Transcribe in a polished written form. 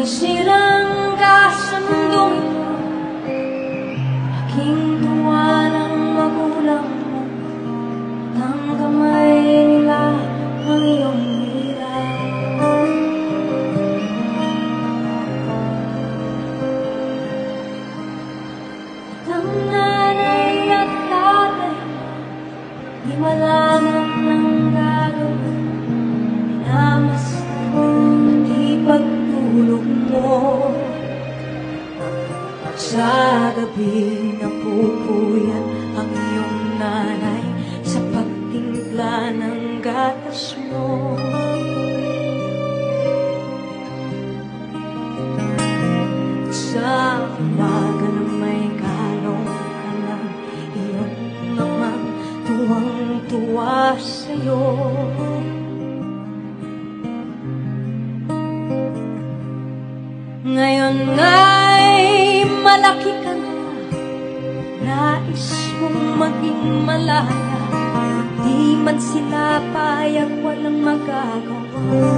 Nanisirang ka sa mundong ito, aking tuwa ng magulang mo, at ang kamay nila ng iyong hirap. At ang nanay at tatay di malaman ng gagawin, minamasdan at ipagtulog mo. Sa gabi napupuyan ang iyong nanay sa pagtimpla ng gatas mo. Sa umaga na may kalong ka ng iyong amang tuwang-tuwa sa'yo. Ngayon nga'y malaki ka na, nais mong maging malaya, di man sila payag, walang magagawa.